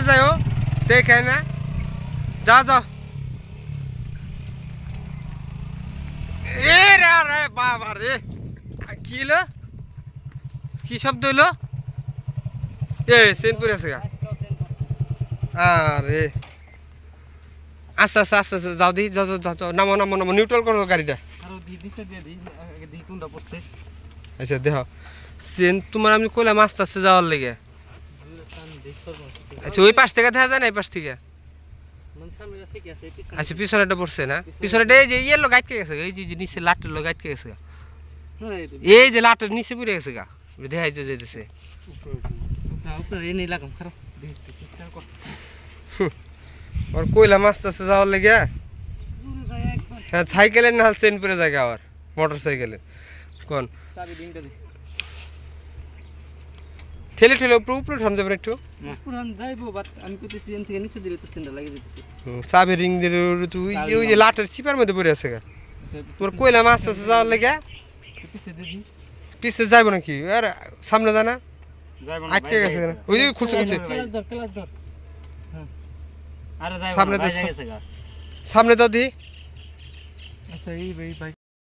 যাও দেখে না যাও যাও এ রে রে বাবা রে কি হলো কি শব্দ হইলো এ সেনপুর আছে গা আরে আস্তে আস্তে আস্তে আস্তে যাও দি যাও যাও যাও নামো নামো নামো নিউট্রাল করো গাড়িটা আচ্ছা দেখো সেন তোমার আমি কইলাম আস্তে আস্তে যাওয়ার লেগে আচ্ছা ওই পাশ থেকে দেখা যায় না এই পাশ থেকে আচ্ছা পিছনেটা পড়ছে না পিছনেটা এই যে ইয়েলো গাইটকে গেছে এই যে নিচে লাটের লো গাইটকে গেছে এই যে লাটের নিচে পড়ে গেছে গা দেখাই যে যেতেছে আর কইলাম আস্তে আস্তে যাওয়ার লেগে হ্যাঁ সাইকেলের না চেন পরে জায়গা আবার মোটর সাইকেলের কোন ঠেলে ঠেলে উপরে উপরে ঠান যাবেন একটু চাবি রিং দিয়ে ওই যে লাটের চিপার মধ্যে পড়ে আছে গা তোমার কইলাম আস্তে আস্তে যাওয়ার লেগে পিছে যাইব নাকি আর সামনে জানা আটকে গেছে ওই যে খুলছে খুলছে সামনে সামনে দাও দি